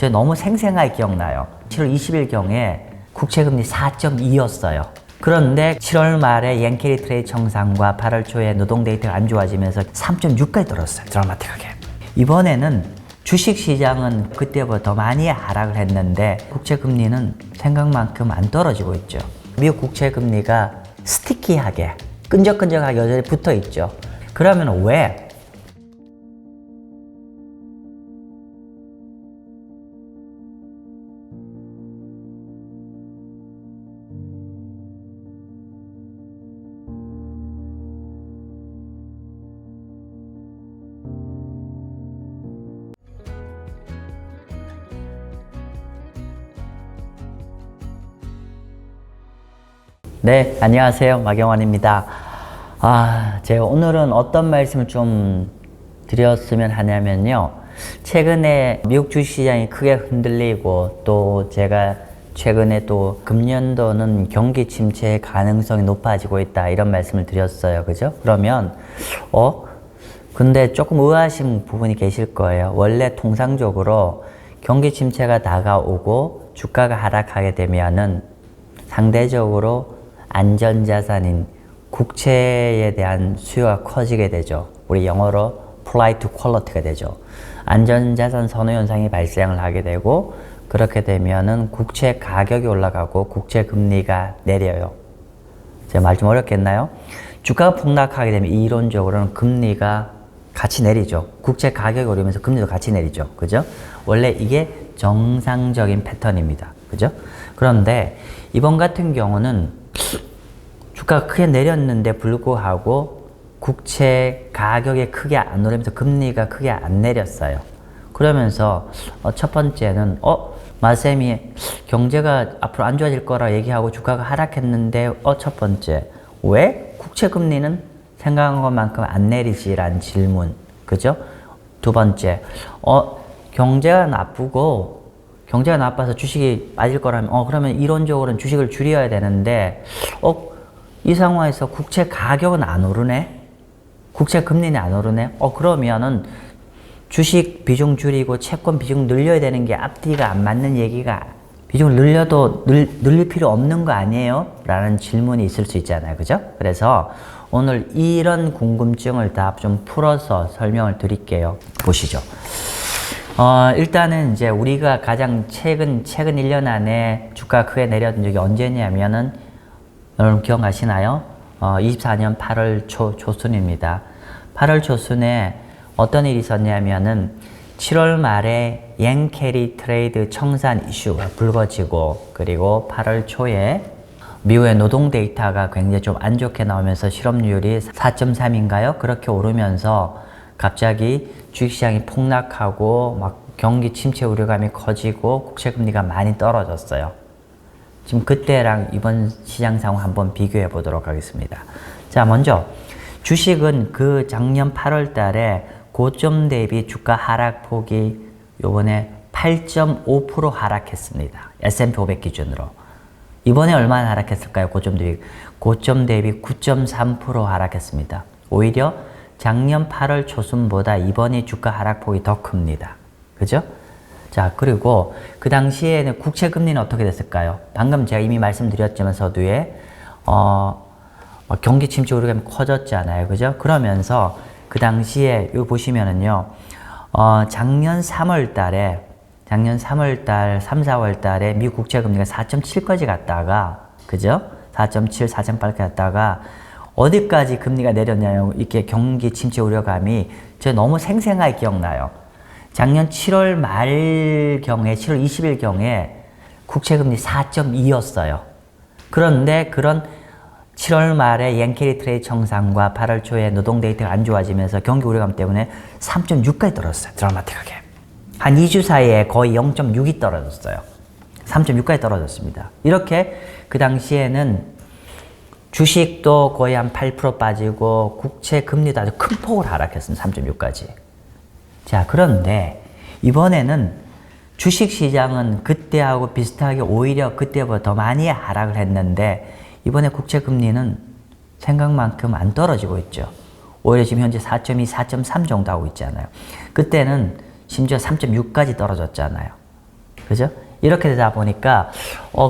저 너무 생생하게 기억나요. 7월 20일경에 국채금리 4.2였어요. 그런데 7월 말에 옌케리 트레이드 청산과 8월 초에 노동 데이터가 안 좋아지면서 3.6까지 떨어졌어요. 드라마틱하게. 이번에는 주식시장은 그때보다 더 많이 하락을 했는데 국채금리는 생각만큼 안 떨어지고 있죠. 미국 국채금리가 스티키하게 끈적끈적하게 여전히 붙어 있죠. 그러면 왜? 네, 안녕하세요. 마경환입니다. 제가 오늘은 어떤 말씀을 좀 드렸으면 하냐면요. 최근에 미국 주식시장이 크게 흔들리고 또 제가 최근에 또 금년도는 경기 침체의 가능성이 높아지고 있다 이런 말씀을 드렸어요. 그죠? 그러면 근데 조금 의아하신 부분이 계실 거예요. 원래 통상적으로 경기 침체가 다가오고 주가가 하락하게 되면은 상대적으로 안전자산인 국채에 대한 수요가 커지게 되죠. 우리 영어로 flight to quality가 되죠. 안전자산 선호 현상이 발생을 하게 되고 그렇게 되면은 국채 가격이 올라가고 국채 금리가 내려요. 제가 말 좀 어렵겠나요? 주가가 폭락하게 되면 이론적으로는 금리가 같이 내리죠. 국채 가격이 오르면서 금리도 같이 내리죠. 그죠? 원래 이게 정상적인 패턴입니다. 그죠? 그런데 이번 같은 경우는 주가가 크게 내렸는데 불구하고 국채 가격이 크게 안 오르면서 금리가 크게 안 내렸어요. 그러면서 첫 번째는 마쌤이 경제가 앞으로 안 좋아질 거라 얘기하고 주가가 하락했는데 첫 번째 왜 국채 금리는 생각한 것만큼 안 내리지라는 질문. 그죠? 두 번째 경제가 나빠서 주식이 빠질 거라면 그러면 이론적으로는 주식을 줄여야 되는데 이 상황에서 국채 가격은 안 오르네? 국채 금리는 안 오르네? 그러면은 주식 비중 줄이고 채권 비중 늘려야 되는 게 앞뒤가 안 맞는 얘기가 비중을 늘려도 늘릴 필요 없는 거 아니에요? 라는 질문이 있을 수 있잖아요. 그죠? 그래서 오늘 이런 궁금증을 다 좀 풀어서 설명을 드릴게요. 보시죠. 일단은 이제 우리가 가장 최근 1년 안에 주가 크게 내렸던 적이 언제냐면은 여러분 기억나시나요? 24년 8월 초순입니다. 8월 초순에 어떤 일이 있었냐면은 7월 말에 옌케리 트레이드 청산 이슈가 불거지고 그리고 8월 초에 미국의 노동 데이터가 굉장히 좀 안 좋게 나오면서 실업률이 4.3인가요? 그렇게 오르면서 갑자기 주식시장이 폭락하고 막 경기 침체 우려감이 커지고 국채금리가 많이 떨어졌어요. 지금 그때랑 이번 시장 상황 한번 비교해 보도록 하겠습니다. 자, 먼저 주식은 그 작년 8월 달에 고점 대비 주가 하락폭이 요번에 8.5% 하락했습니다. S&P 500 기준으로. 이번에 얼마나 하락했을까요? 고점 대비 9.3% 하락했습니다. 오히려 작년 8월 초순보다 이번에 주가 하락폭이 더 큽니다. 그죠? 자, 그리고 그 당시에는 국채 금리는 어떻게 됐을까요? 방금 제가 이미 말씀드렸지만 서두에 경기 침체 우려감이 커졌잖아요. 그죠? 그러면서 그 당시에 여기 보시면은요. 작년 3월 달에 3, 4월 달에 미국 국채 금리가 4.7까지 갔다가 그죠? 4.7, 4.8까지 갔다가 어디까지 금리가 내렸냐면 이렇게 경기 침체 우려감이 저 너무 생생하게 기억나요. 작년 7월 말경에 7월 20일경에 국채금리 4.2였어요. 그런데 그런 7월 말에 옌케리 트레이드 청산과 8월 초에 노동 데이터가 안 좋아지면서 경기 우려감 때문에 3.6까지 떨어졌어요. 드라마틱하게. 한 2주 사이에 거의 0.6이 떨어졌어요. 3.6까지 떨어졌습니다. 이렇게 그 당시에는 주식도 거의 한 8% 빠지고 국채 금리도 아주 큰 폭으로 하락했습니다. 3.6까지. 자, 그런데 이번에는 주식시장은 그때하고 비슷하게 오히려 그때보다 더 많이 하락을 했는데 이번에 국채 금리는 생각만큼 안 떨어지고 있죠. 오히려 지금 현재 4.2, 4.3 정도 하고 있잖아요. 그때는 심지어 3.6까지 떨어졌잖아요. 그죠? 이렇게 되다 보니까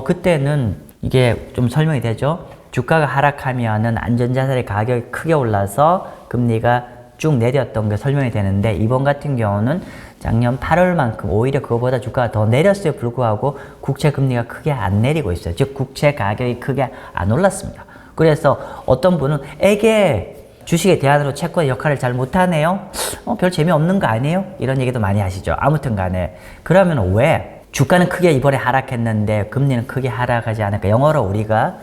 그때는 이게 좀 설명이 되죠. 주가가 하락하면은 안전자산의 가격이 크게 올라서 금리가 쭉 내렸던 게 설명이 되는데, 이번 같은 경우는 작년 8월만큼 오히려 그거보다 주가가 더 내렸어요. 불구하고 국채 금리가 크게 안 내리고 있어요. 즉 국채 가격이 크게 안 올랐습니다. 그래서 어떤 분은 에게 주식의 대안으로 채권의 역할을 잘 못하네요. 별 재미없는 거 아니에요? 이런 얘기도 많이 하시죠. 아무튼 간에 그러면 왜 주가는 크게 이번에 하락했는데 금리는 크게 하락하지 않을까? 영어로 우리가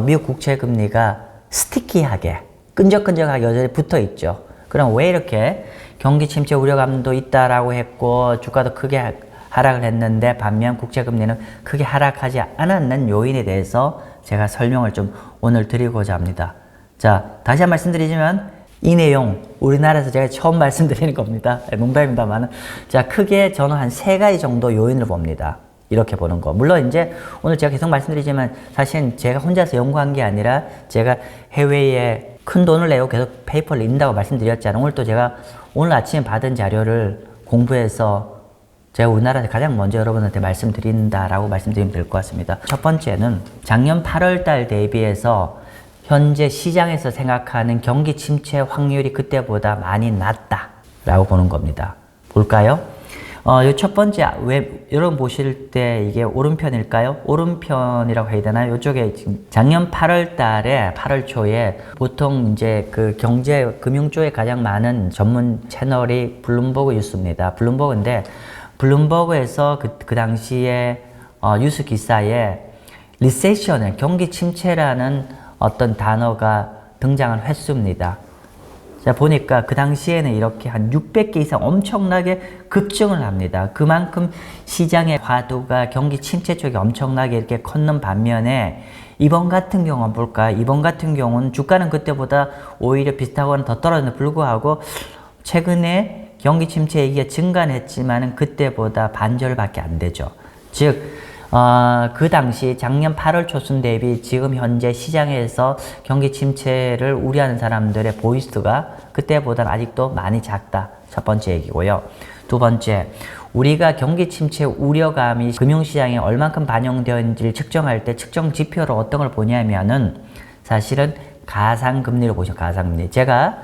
미국 국채 금리가 스티키하게 끈적끈적하게 여전히 붙어 있죠. 그럼 왜 이렇게 경기 침체 우려감도 있다라고 했고 주가도 크게 하락을 했는데 반면 국채 금리는 크게 하락하지 않았는 요인에 대해서 제가 설명을 좀 오늘 드리고자 합니다. 자, 다시 한 번 말씀드리지만 이 내용 우리나라에서 제가 처음 말씀드리는 겁니다. 농담입니다만, 자, 크게 저는 한 3가지 정도 요인을 봅니다. 이렇게 보는 거. 물론 이제 오늘 제가 계속 말씀드리지만 사실 제가 혼자서 연구한 게 아니라 제가 해외에 큰 돈을 내고 계속 페이퍼를 읽는다고 말씀드렸잖아요. 오늘 또 제가 오늘 아침에 받은 자료를 공부해서 제가 우리나라에서 가장 먼저 여러분한테 말씀드린다라고 말씀드리면 될 것 같습니다. 첫 번째는 작년 8월 달 대비해서 현재 시장에서 생각하는 경기 침체 확률이 그때보다 많이 낮다라고 보는 겁니다. 볼까요? 요 첫 번째, 왜 여러분 보실 때 이게 오른편일까요? 오른편이라고 해야 되나요? 요쪽에 지금 작년 8월 달에 8월 초에 보통 이제 그 경제 금융 쪽에 가장 많은 전문 채널이 블룸버그 뉴스입니다. 블룸버그인데 블룸버그에서 그 당시에 뉴스 기사에 리세션을 경기 침체라는 어떤 단어가 등장한 횟수입니다. 자, 보니까 그 당시에는 이렇게 한 600개 이상 엄청나게 급증을 합니다. 그만큼 시장의 화두가 경기 침체 쪽에 엄청나게 이렇게 컸는 반면에 이번 같은 경우는 볼까요? 이번 같은 경우는 주가는 그때보다 오히려 비슷하거나 더 떨어졌는데 불구하고 최근에 경기 침체 얘기가 증가했지만은 그때보다 반절밖에 안 되죠. 즉, 그 당시 작년 8월 초순 대비 지금 현재 시장에서 경기 침체를 우려하는 사람들의 보이스가 그때보다는 아직도 많이 작다. 첫 번째 얘기고요. 두 번째, 우리가 경기 침체 우려감이 금융시장에 얼만큼 반영되었는지를 측정할 때 측정 지표로 어떤 걸 보냐면은 사실은 가상금리를 보죠. 가상금리. 제가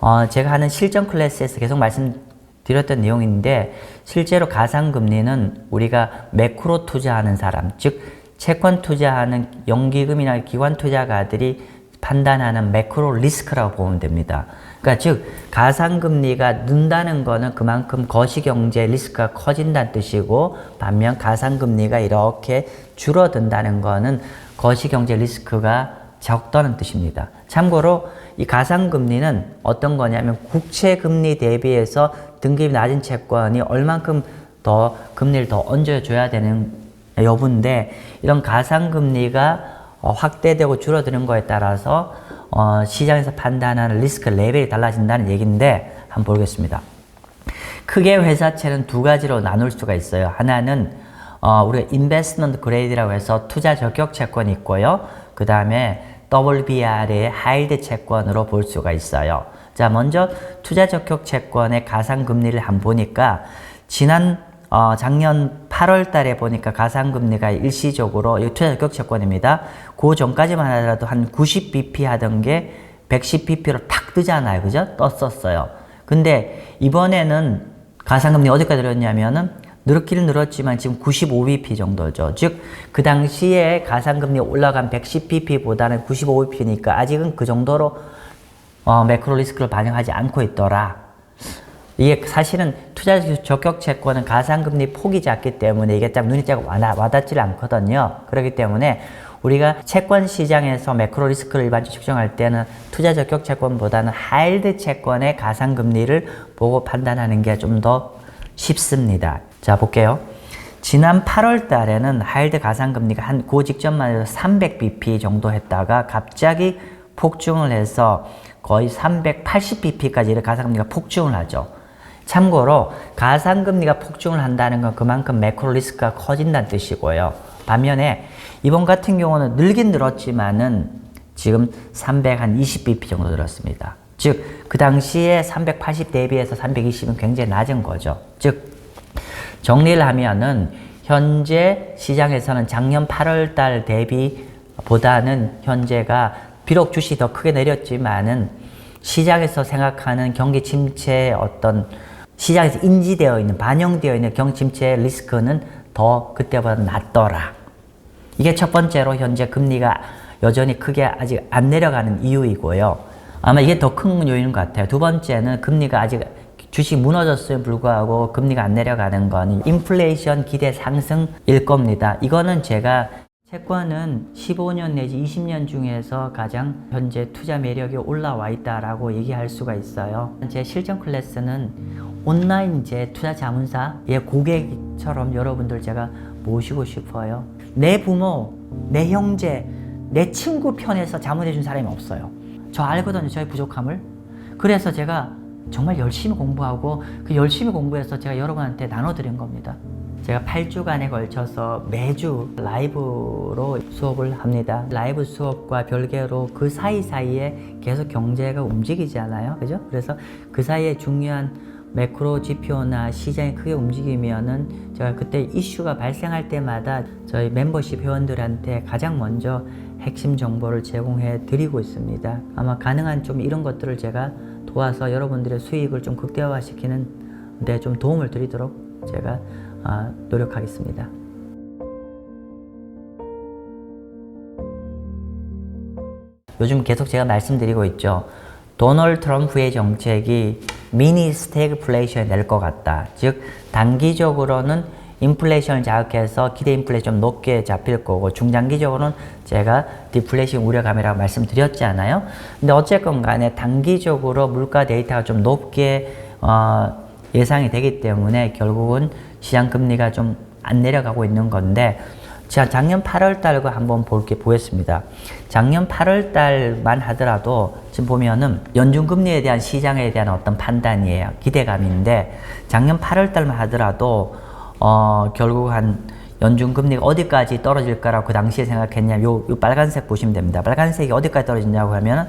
하는 실전 클래스에서 계속 말씀드렸던 내용인데 실제로 가상금리는 우리가 매크로 투자하는 사람, 즉 채권 투자하는 연기금이나 기관 투자가들이 판단하는 매크로 리스크라고 보면 됩니다. 그러니까 즉 가상금리가 는다는 거는 그만큼 거시경제 리스크가 커진다는 뜻이고 반면 가상금리가 이렇게 줄어든다는 거는 거시경제 리스크가 적다는 뜻입니다. 참고로 이 가상금리는 어떤 거냐면 국채금리 대비해서 등급이 낮은 채권이 얼만큼 더 금리를 더 얹어줘야 되는 여부인데 이런 가상금리가 확대되고 줄어드는 거에 따라서 시장에서 판단하는 리스크 레벨이 달라진다는 얘기인데 한번 보겠습니다. 크게 회사채는 두 가지로 나눌 수가 있어요. 하나는 우리가 인베스트먼트 그레이드라고 해서 투자 적격 채권이 있고요. 그 다음에 WBR의 하이드 채권으로 볼 수가 있어요. 자, 먼저 투자 적격 채권의 가상금리를 한번 보니까 작년 8월 달에 보니까 가상금리가 일시적으로 이 투자 적격 채권입니다. 그 전까지만 하더라도 한 90bp 하던 게 110bp로 탁 뜨잖아요. 그죠? 떴었어요. 근데 이번에는 가상금리 어디까지 늘었냐면은 늘었기는 늘었지만 지금 95bp 정도죠. 즉, 그 당시에 가상금리 올라간 110bp보다는 95bp니까 아직은 그 정도로 매크로 리스크를 반영하지 않고 있더라. 이게 사실은 투자 적격 채권은 가상금리 폭이 작기 때문에 이게 딱 눈이 딱 와닿질 않거든요. 그렇기 때문에 우리가 채권 시장에서 매크로 리스크를 일반적으로 측정할 때는 투자 적격 채권보다는 하이드 채권의 가상금리를 보고 판단하는 게 좀 더 쉽습니다. 자, 볼게요. 지난 8월 달에는 하이드 가상금리가 한 그 직전만 해도 300bp 정도 했다가 갑자기 폭증을 해서 거의 380bp까지 이렇게 가상금리가 폭증을 하죠. 참고로 가상금리가 폭증을 한다는 건 그만큼 매크로 리스크가 커진다는 뜻이고요. 반면에 이번 같은 경우는 늘긴 늘었지만은 지금 320bp 정도 늘었습니다. 즉, 그 당시에 380 대비해서 320은 굉장히 낮은 거죠. 즉, 정리를 하면은 현재 시장에서는 작년 8월 달 대비보다는 현재가 비록 주식이 더 크게 내렸지만은 시장에서 생각하는 경기 침체의 어떤 시장에서 인지되어 있는, 반영되어 있는 경기 침체의 리스크는 더 그때보다 낮더라. 이게 첫 번째로 현재 금리가 여전히 크게 아직 안 내려가는 이유이고요. 아마 이게 더 큰 요인인 것 같아요. 두 번째는 금리가 아직 주식 무너졌음에 불구하고 금리가 안 내려가는 건 인플레이션 기대 상승일 겁니다. 이거는 제가 채권은 15년 내지 20년 중에서 가장 현재 투자 매력이 올라와 있다라고 얘기할 수가 있어요. 제 실전 클래스는 온라인 이제 투자 자문사의 고객처럼 여러분들 제가 모시고 싶어요. 내 부모, 내 형제, 내 친구 편에서 자문해 준 사람이 없어요. 저 알거든요, 저의 부족함을. 그래서 제가 정말 열심히 공부하고 그 열심히 공부해서 제가 여러분한테 나눠드린 겁니다. 제가 8주간에 걸쳐서 매주 라이브로 수업을 합니다. 라이브 수업과 별개로 그 사이사이에 계속 경제가 움직이잖아요. 그죠? 그래서 그 사이에 중요한 매크로 지표나 시장이 크게 움직이면은 제가 그때 이슈가 발생할 때마다 저희 멤버십 회원들한테 가장 먼저 핵심 정보를 제공해 드리고 있습니다. 아마 가능한 좀 이런 것들을 제가 도와서 여러분들의 수익을 좀 극대화시키는 데 좀 도움을 드리도록 제가 노력하겠습니다. 요즘 계속 제가 말씀드리고 있죠. 도널드 트럼프의 정책이 미니 스태그플레이션이 될 것 같다. 즉 단기적으로는 인플레이션을 자극해서 기대 인플레이션 좀 높게 잡힐 거고 중장기적으로는 제가 디플레이션 우려감이라고 말씀드렸잖아요. 근데 어쨌건 간에 단기적으로 물가 데이터가 좀 높게 예상이 되기 때문에 결국은 시장 금리가 좀 안 내려가고 있는 건데 제가 작년 8월 달과 한번 보겠습니다. 작년 8월 달만 하더라도 지금 보면은 연준 금리에 대한 시장에 대한 어떤 판단이에요. 기대감인데 작년 8월 달만 하더라도 결국 한 연준 금리가 어디까지 떨어질까라고 그 당시에 생각했냐면 요 빨간색 보시면 됩니다. 빨간색이 어디까지 떨어지냐고 하면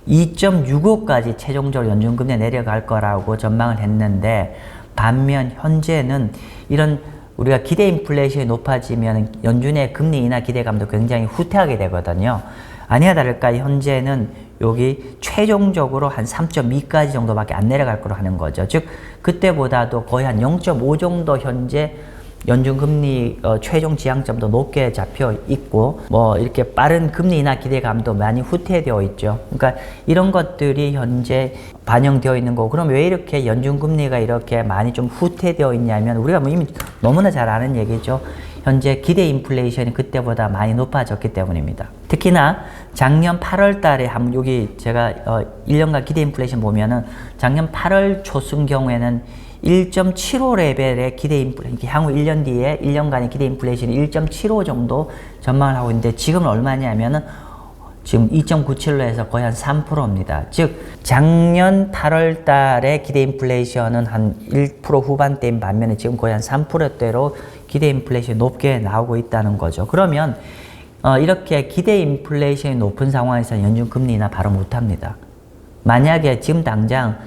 2.65까지 최종적으로 연준 금리가 내려갈 거라고 전망을 했는데 반면 현재는 이런 우리가 기대 인플레이션이 높아지면 연준의 금리 인하 기대감도 굉장히 후퇴하게 되거든요. 아니나 다를까 현재는 여기 최종적으로 한 3.2까지 정도밖에 안 내려갈 거로 하는 거죠. 즉 그때보다도 거의 한 0.5 정도 현재 연준 금리 최종 지향점도 높게 잡혀 있고 뭐 이렇게 빠른 금리 인하 기대감도 많이 후퇴되어 있죠. 그러니까 이런 것들이 현재 반영되어 있는 거고 그럼 왜 이렇게 연준 금리가 이렇게 많이 좀 후퇴되어 있냐면 우리가 뭐 이미 너무나 잘 아는 얘기죠. 현재 기대 인플레이션이 그때보다 많이 높아졌기 때문입니다. 특히나 작년 8월 달에 여기 제가 1년간 기대 인플레이션 보면은 작년 8월 초순 경우에는 1.75 레벨의 기대 인플레이션, 향후 1년 뒤에 1년간의 기대 인플레이션이 1.75 정도 전망을 하고 있는데 지금은 얼마냐면은 지금 2.97로 해서 거의 한 3%입니다. 즉 작년 8월 달에 기대 인플레이션은 한 1% 후반대인 반면에 지금 거의 한 3%대로 기대 인플레이션이 높게 나오고 있다는 거죠. 그러면 이렇게 기대 인플레이션이 높은 상황에서 연준 금리 인하 바로 못합니다. 만약에 지금 당장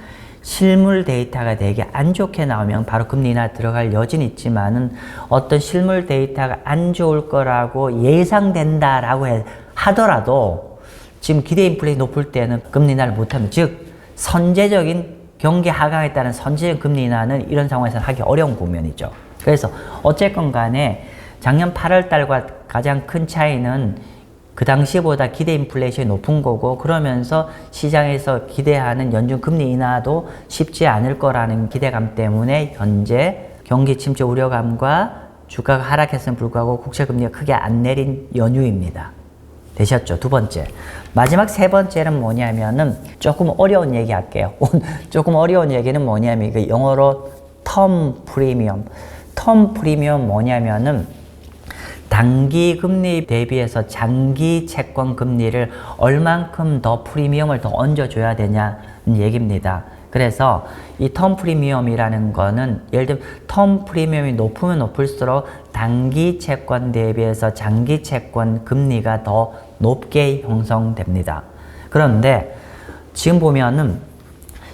실물 데이터가 되게 안 좋게 나오면 바로 금리 인하 들어갈 여지는 있지만은 어떤 실물 데이터가 안 좋을 거라고 예상된다라고 하더라도 지금 기대 인플레이션이 높을 때는 금리 인하를 못합니다. 즉 선제적인 경기 하강에 따른 선제적인 금리 인하는 이런 상황에서는 하기 어려운 국면이죠. 그래서 어쨌건 간에 작년 8월 달과 가장 큰 차이는 그 당시보다 기대 인플레이션이 높은 거고 그러면서 시장에서 기대하는 연준 금리 인하도 쉽지 않을 거라는 기대감 때문에 현재 경기 침체 우려감과 주가가 하락했음에 불구하고 국채 금리가 크게 안 내린 연유입니다. 되셨죠? 두 번째. 마지막 세 번째는 뭐냐면은 조금 어려운 얘기 할게요. 조금 어려운 얘기는 뭐냐면 영어로 텀 프리미엄. 텀 프리미엄 뭐냐면은 단기 금리 대비해서 장기 채권 금리를 얼만큼 더 프리미엄을 더 얹어줘야 되냐는 얘기입니다. 그래서 이 텀 프리미엄이라는 거는 예를 들면 텀 프리미엄이 높으면 높을수록 단기 채권 대비해서 장기 채권 금리가 더 높게 형성됩니다. 그런데 지금 보면은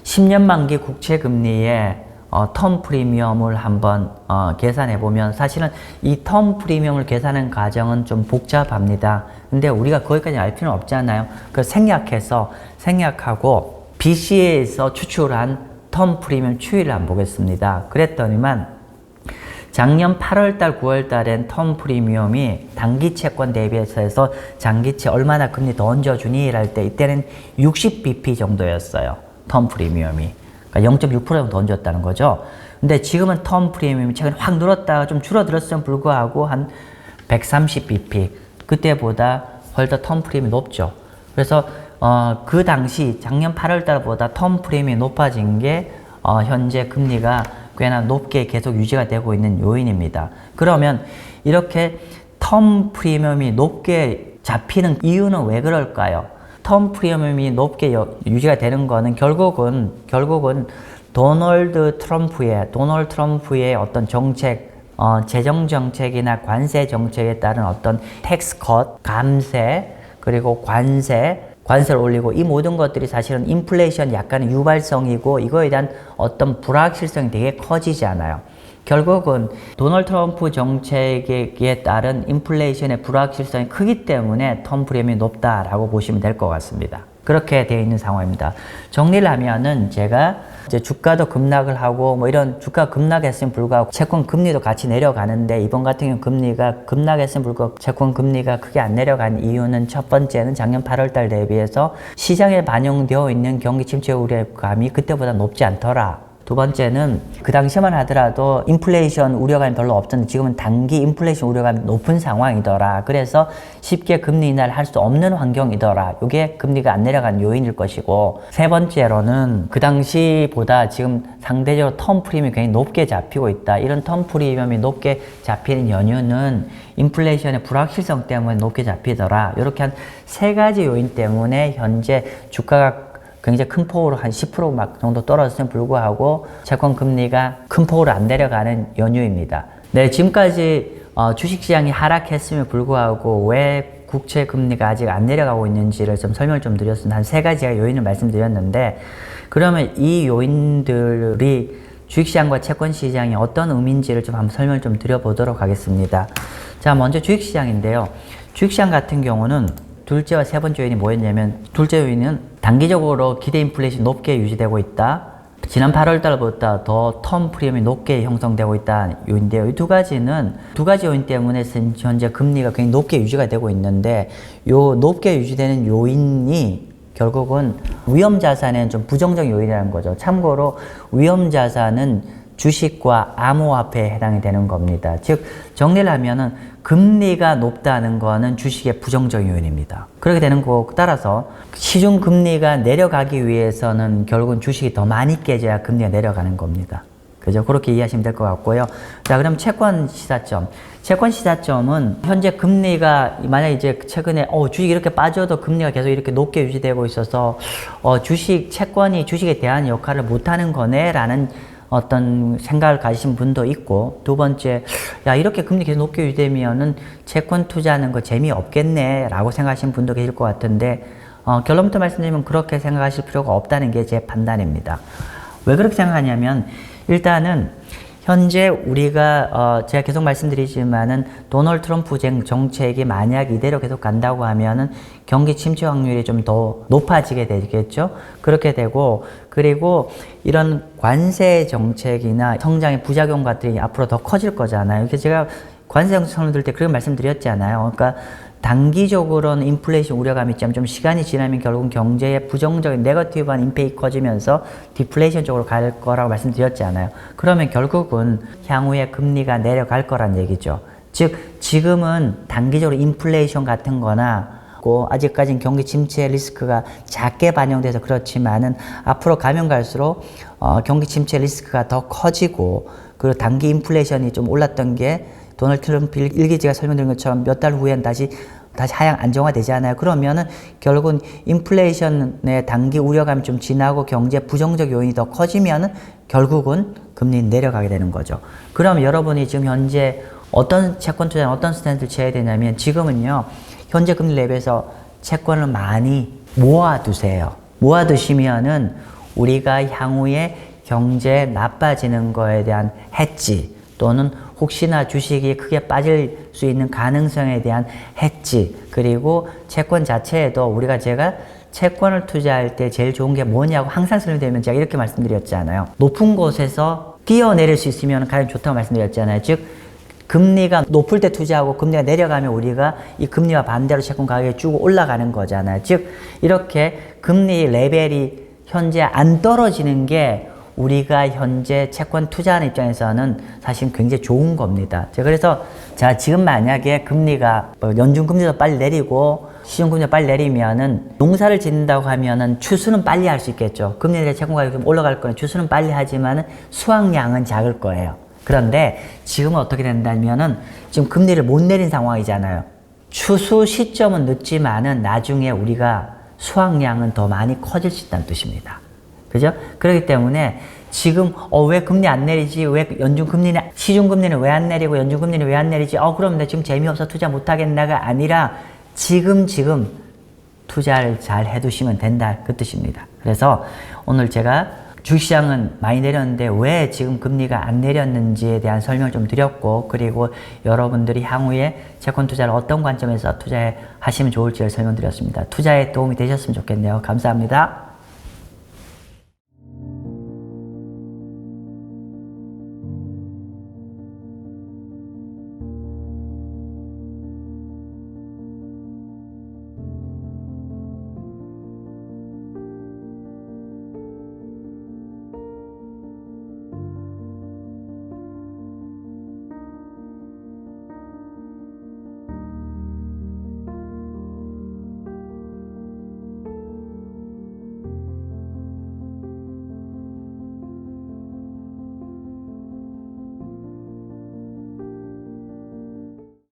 10년 만기 국채 금리의 텀 프리미엄을 한번 계산해 보면 사실은 이 텀 프리미엄을 계산하는 과정은 좀 복잡합니다. 근데 우리가 거기까지 알 필요는 없잖아요. 그래서 생략하고 BC에서 추출한 텀 프리미엄 추이를 한번 보겠습니다. 그랬더니만 작년 8월달, 9월달엔 텀 프리미엄이 단기 채권 대비해서 장기채 얼마나 금리 더 얹어주니? 할 때 이때는 60bp 정도였어요. 텀 프리미엄이. 그러니까 0.6% 정도 얹었다는 거죠. 근데 지금은 텀 프리미엄이 최근에 확 늘었다가 좀 줄어들었음에도 불구하고 한 130bp. 그때보다 훨더 텀 프리미엄이 높죠. 그래서 그 당시 작년 8월달보다 텀 프리미엄이 높아진 게 현재 금리가 꽤나 높게 계속 유지가 되고 있는 요인입니다. 그러면 이렇게 텀 프리미엄이 높게 잡히는 이유는 왜 그럴까요? 텀 프리미엄이 높게 유지가 되는 거는 결국은 도널드 트럼프의 어떤 정책, 재정 정책이나 관세 정책에 따른 어떤 텍스 컷, 감세, 그리고 관세를 올리고 이 모든 것들이 사실은 인플레이션 약간의 유발성이고 이거에 대한 어떤 불확실성이 되게 커지잖아요. 결국은 도널드 트럼프 정책에 따른 인플레이션의 불확실성이 크기 때문에 텀 프리미엄이 높다라고 보시면 될 것 같습니다. 그렇게 되어 있는 상황입니다. 정리를 하면은 제가 이제 주가도 급락을 하고 뭐 이런 주가 급락했으면 불구하고 채권 금리도 같이 내려가는데 이번 같은 경우 금리가 급락했으면 불구하고 채권 금리가 크게 안 내려간 이유는 첫 번째는 작년 8월달 대비해서 시장에 반영되어 있는 경기 침체 우려감이 그때보다 높지 않더라. 두 번째는 그 당시만 하더라도 인플레이션 우려감이 별로 없었는데 지금은 단기 인플레이션 우려감이 높은 상황이더라. 그래서 쉽게 금리 인하를 할 수 없는 환경이더라. 이게 금리가 안 내려간 요인일 것이고, 세 번째로는 그 당시보다 지금 상대적으로 텀 프리미엄이 굉장히 높게 잡히고 있다. 이런 텀 프리미엄이 높게 잡히는 연유는 인플레이션의 불확실성 때문에 높게 잡히더라. 이렇게 한 세 가지 요인 때문에 현재 주가가 굉장히 큰 폭으로 한 10% 정도 떨어졌음에 불구하고 채권 금리가 큰 폭으로 안 내려가는 연유입니다. 네, 지금까지 주식시장이 하락했음에 불구하고 왜 국채 금리가 아직 안 내려가고 있는지를 좀 설명을 좀 드렸습니다. 한 세 가지의 요인을 말씀드렸는데, 그러면 이 요인들이 주식시장과 채권시장이 어떤 의미인지를 좀 한번 설명을 좀 드려보도록 하겠습니다. 자, 먼저 주식시장인데요. 주식시장 같은 경우는 둘째와 세 번째 요인이 뭐였냐면, 둘째 요인은 단기적으로 기대 인플레이션이 높게 유지되고 있다. 지난 8월 달보다 더 텀 프리미엄이 높게 형성되고 있다는 요인인데요. 이 두 가지 요인 때문에 현재 금리가 굉장히 높게 유지가 되고 있는데, 요 높게 유지되는 요인이 결국은 위험자산에는 좀 부정적 요인이라는 거죠. 참고로 위험자산은 주식과 암호화폐에 해당이 되는 겁니다. 즉 정리를 하면은 금리가 높다는 거는 주식의 부정적 요인입니다. 그렇게 되는 거 따라서 시중 금리가 내려가기 위해서는 결국은 주식이 더 많이 깨져야 금리가 내려가는 겁니다. 그죠? 그렇게 이해하시면 될 것 같고요. 자, 그럼 채권 시사점. 채권 시사점은 현재 금리가 만약 이제 최근에 주식이 이렇게 빠져도 금리가 계속 이렇게 높게 유지되고 있어서 채권이 주식에 대한 역할을 못하는 거네라는 어떤 생각을 가지신 분도 있고, 두 번째, 이렇게 금리 계속 높게 유지되면은 채권 투자하는 거 재미없겠네 라고 생각하시는 분도 계실 것 같은데, 결론부터 말씀드리면 그렇게 생각하실 필요가 없다는 게 제 판단입니다. 왜 그렇게 생각하냐면, 일단은 현재 우리가 제가 계속 말씀드리지만은 도널드 트럼프 정책이 만약 이대로 계속 간다고 하면은 경기 침체 확률이 좀 더 높아지게 되겠죠. 그렇게 되고, 그리고 이런 관세 정책이나 성장의 부작용 같은 앞으로 더 커질 거잖아요. 그래서 제가 관세 정책 설명드릴 때 그런 말씀드렸잖아요. 그러니까 단기적으로는 인플레이션 우려감이 있지만 좀 시간이 지나면 결국은 경제의 부정적인 네거티브한 임팩이 커지면서 디플레이션 쪽으로 갈 거라고 말씀드렸잖아요. 그러면 결국은 향후에 금리가 내려갈 거란 얘기죠. 즉 지금은 단기적으로 인플레이션 같은 거나 아직까지는 경기 침체 리스크가 작게 반영돼서 그렇지만은 앞으로 가면 갈수록 경기 침체 리스크가 더 커지고, 그리고 단기 인플레이션이 좀 올랐던 게 도널드 트럼프 일기 제가 설명드린 것처럼 몇 달 후엔 다시 하향 안정화되지 않아요. 그러면은 결국은 인플레이션의 단기 우려감이 좀 지나고 경제 부정적 요인이 더 커지면은 결국은 금리는 내려가게 되는 거죠. 그럼 여러분이 지금 현재 어떤 채권 투자는 어떤 스탠스를 취해야 되냐면, 지금은요 현재 금리 랩에서 채권을 많이 모아두세요. 모아두시면은 우리가 향후에 경제 나빠지는 거에 대한 해지, 또는 혹시나 주식이 크게 빠질 수 있는 가능성에 대한 해지, 그리고 채권 자체에도 제가 채권을 투자할 때 제일 좋은 게 뭐냐고 항상 설명드리면 제가 이렇게 말씀드렸잖아요. 높은 곳에서 뛰어내릴 수 있으면 가장 좋다고 말씀드렸잖아요. 즉 금리가 높을 때 투자하고 금리가 내려가면 우리가 이 금리와 반대로 채권 가격이 쭉 올라가는 거잖아요. 즉 이렇게 금리 레벨이 현재 안 떨어지는 게 우리가 현재 채권 투자하는 입장에서는 사실 굉장히 좋은 겁니다. 그래서 지금 만약에 금리가 연준금리도 빨리 내리고 시중금리도 빨리 내리면은 농사를 짓는다고 하면은 추수는 빨리 할 수 있겠죠. 금리 내려 채권 가격이 올라갈 거는 추수는 빨리 하지만은 수확량은 작을 거예요. 그런데 지금은 어떻게 된다면은 지금 금리를 못 내린 상황이잖아요. 추수 시점은 늦지만은 나중에 우리가 수확량은 더 많이 커질 수 있다는 뜻입니다. 그죠? 그렇기 때문에 지금 왜 금리 안 내리지? 왜 시중금리는 왜 안 내리고 연준금리는 왜 안 내리지? 그럼 나 지금 재미없어 투자 못 하겠나가 아니라 지금 투자를 잘 해두시면 된다, 그 뜻입니다. 그래서 오늘 제가 주식시장은 많이 내렸는데 왜 지금 금리가 안 내렸는지에 대한 설명을 좀 드렸고, 그리고 여러분들이 향후에 채권 투자를 어떤 관점에서 투자하시면 좋을지를 설명드렸습니다. 투자에 도움이 되셨으면 좋겠네요. 감사합니다.